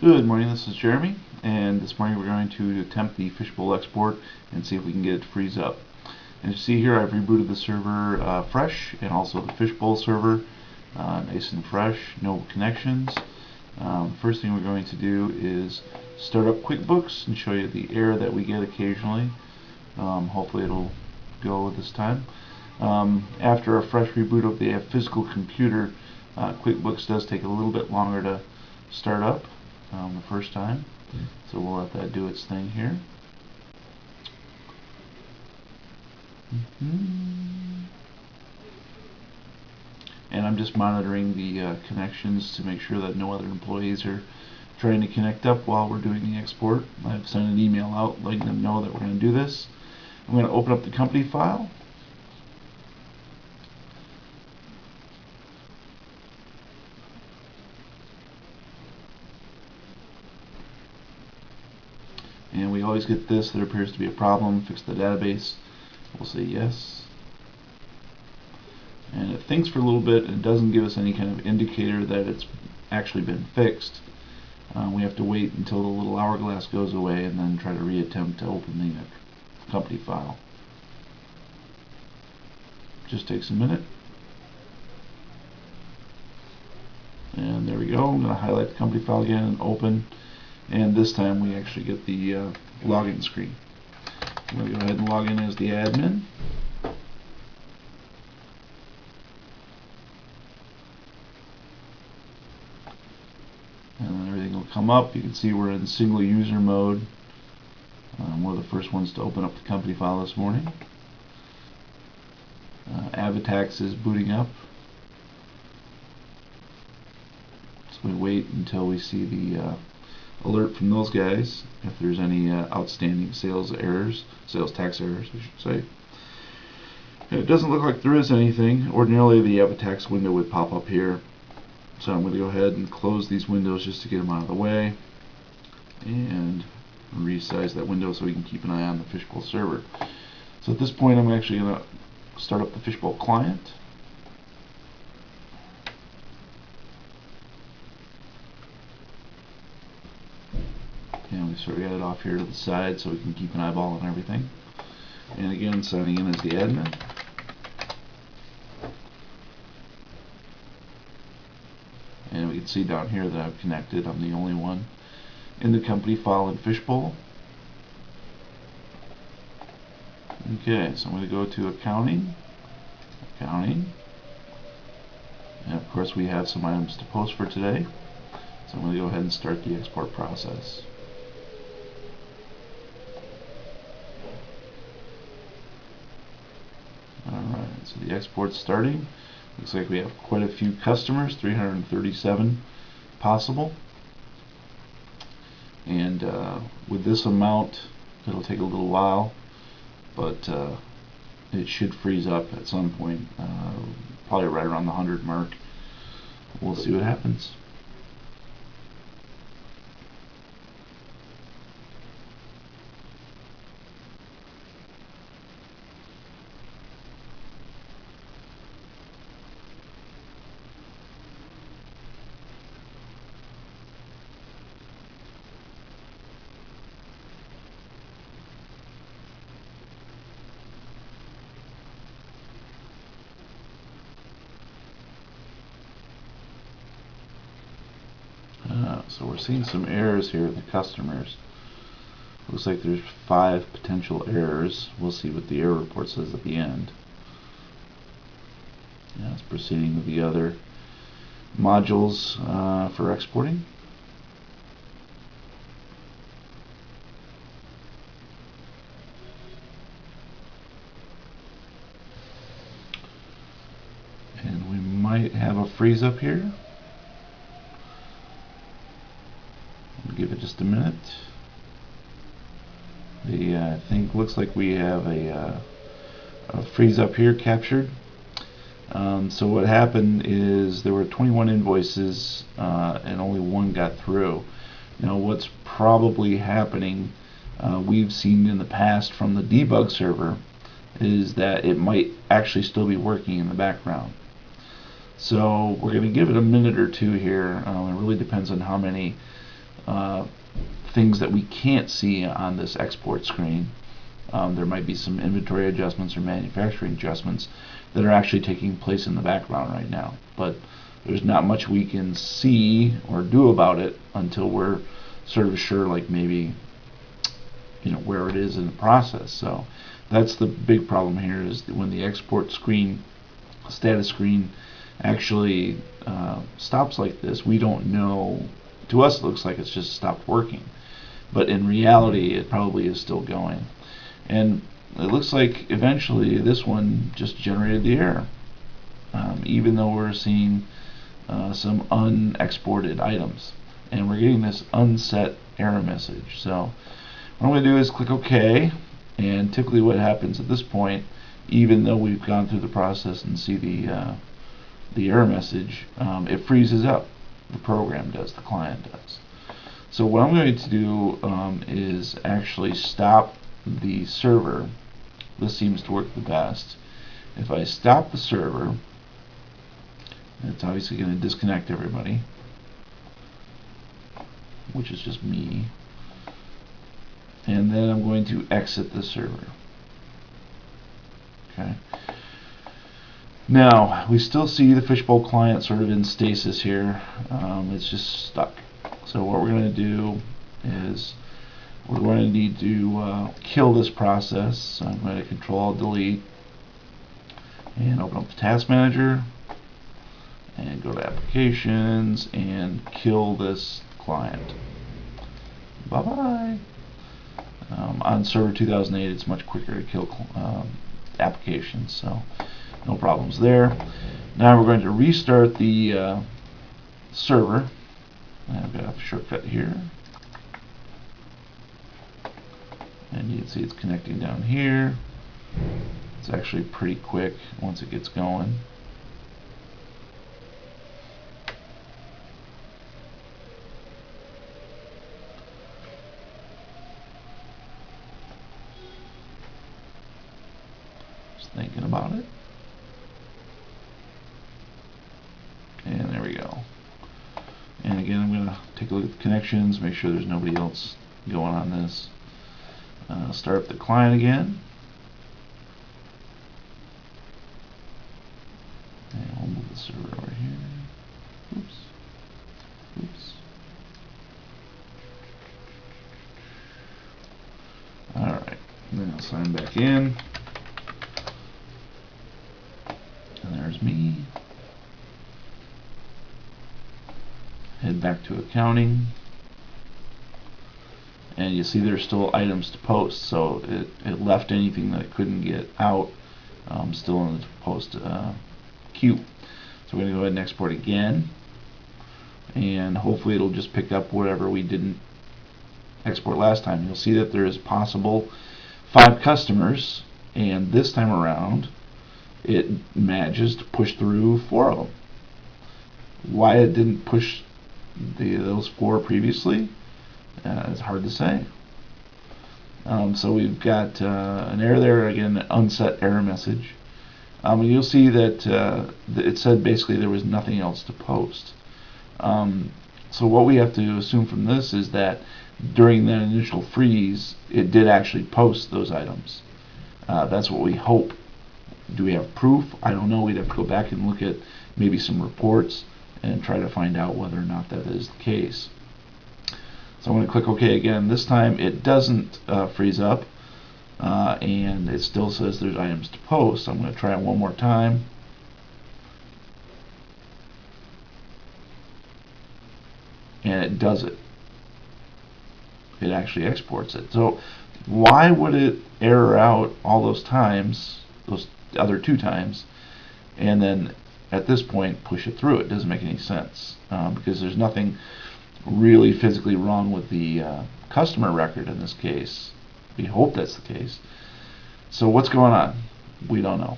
Good morning, this is Jeremy, and this morning we're going to attempt the Fishbowl export and see if we can get it to freeze up. As you see here, I've rebooted the server fresh, and also the Fishbowl server nice and fresh, no connections. First thing we're going to do is start up Quickbooks and show you the error that we get occasionally. Hopefully it'll go this time. After a fresh reboot of the physical computer, Quickbooks does take a little bit longer to start up the first time, so we'll let that do its thing here. And I'm just monitoring the connections to make sure that no other employees are trying to connect up while we're doing the export. I've sent an email out letting them know that we're going to do this. I'm going to open up the company file. And we always get this: there appears to be a problem, fix the database. We'll say yes. And it thinks for a little bit and doesn't give us any kind of indicator that it's actually been fixed. We have to wait until the little hourglass goes away and then try to reattempt to open the company file. Just takes a minute. And there we go. I'm going to highlight the company file again and open. And this time we actually get the login screen. I'm going to go ahead and log in as the admin. And then everything will come up. You can see we're in single user mode. We're the first ones to open up the company file this morning. Avatax is booting up. So we wait until we see the alert from those guys if there's any outstanding sales tax errors, I should say. And it doesn't look like there is anything. Ordinarily the Avatax window would pop up here, so I'm going to go ahead and close these windows just to get them out of the way and resize that window so we can keep an eye on the Fishbowl server. So at this point I'm actually going to start up the Fishbowl client. And we sort of got it off here to the side so we can keep an eyeball on everything. And again, signing in as the admin. And we can see down here that I've connected. I'm the only one in the company file in Fishbowl. Okay, so I'm going to go to accounting. And of course we have some items to post for today. So I'm going to go ahead and start the export process. Alright, so the export's starting. Looks like we have quite a few customers, 337 possible. And with this amount, it'll take a little while, but it should freeze up at some point, probably right around the 100 mark. We'll see what happens. So we're seeing some errors here in the customers. Looks like there's 5 potential errors. We'll see what the error report says at the end. Yeah, it's proceeding with the other modules for exporting. And we might have a freeze up here. Give it just a minute. I think looks like we have a freeze up here captured. So what happened is there were 21 invoices and only 1 got through. Now what's probably happening, we've seen in the past from the debug server, is that it might actually still be working in the background. So we're going to give it a minute or two here. It really depends on how many things that we can't see on this export screen. There might be some inventory adjustments or manufacturing adjustments that are actually taking place in the background right now, but there's not much we can see or do about it until we're sort of sure, like maybe where it is in the process. So that's the big problem here, is that when the export screen, status screen, actually stops like this, we don't know. To us it looks like it's just stopped working, but in reality it probably is still going. And it looks like eventually this one just generated the error, even though we're seeing some unexported items, and we're getting this unset error message. So what I'm going to do is click OK, and typically what happens at this point, even though we've gone through the process and see the error message, it freezes up. The program does, the client does. So what I'm going to do is actually stop the server. This seems to work the best. If I stop the server, it's obviously going to disconnect everybody, which is just me. And then I'm going to exit the server. Okay. Now, we still see the Fishbowl client sort of in stasis here. It's just stuck. So what we're going to do is we're going to need to kill this process. So I'm going to Control-Delete and open up the Task Manager and go to Applications and kill this client. Bye-bye. On Server 2008, it's much quicker to kill applications, so no problems there. Now we're going to restart the server. I've got a shortcut here, and you can see it's connecting down here. It's actually pretty quick once it gets going. Just thinking about it. And there we go. And again, I'm going to take a look at the connections, make sure there's nobody else going on this. Start up the client again. And we'll move the server over here. Oops. Oops. Alright. Then I'll sign back in. And there's me. Head back to accounting, and you see there's still items to post, so it left anything that it couldn't get out still in the post queue. So we're going to go ahead and export again, and hopefully it'll just pick up whatever we didn't export last time. You'll see that there is possible 5 customers, and this time around it manages to push through 4 of them. Why it didn't push those 4 previously, it's hard to say. So we've got an error there, again, an unset error message. You'll see that it said basically there was nothing else to post. So what we have to assume from this is that during that initial freeze, it did actually post those items. That's what we hope. Do we have proof? I don't know. We'd have to go back and look at maybe some reports and try to find out whether or not that is the case. So I'm going to click OK again. This time it doesn't freeze up, and it still says there's items to post. I'm going to try it one more time. And it does it. It actually exports it. So why would it error out all those times, those other 2 times, and then at this point push it through? It doesn't make any sense, because there's nothing really physically wrong with the customer record in this case. We hope that's the case. So what's going on? We don't know.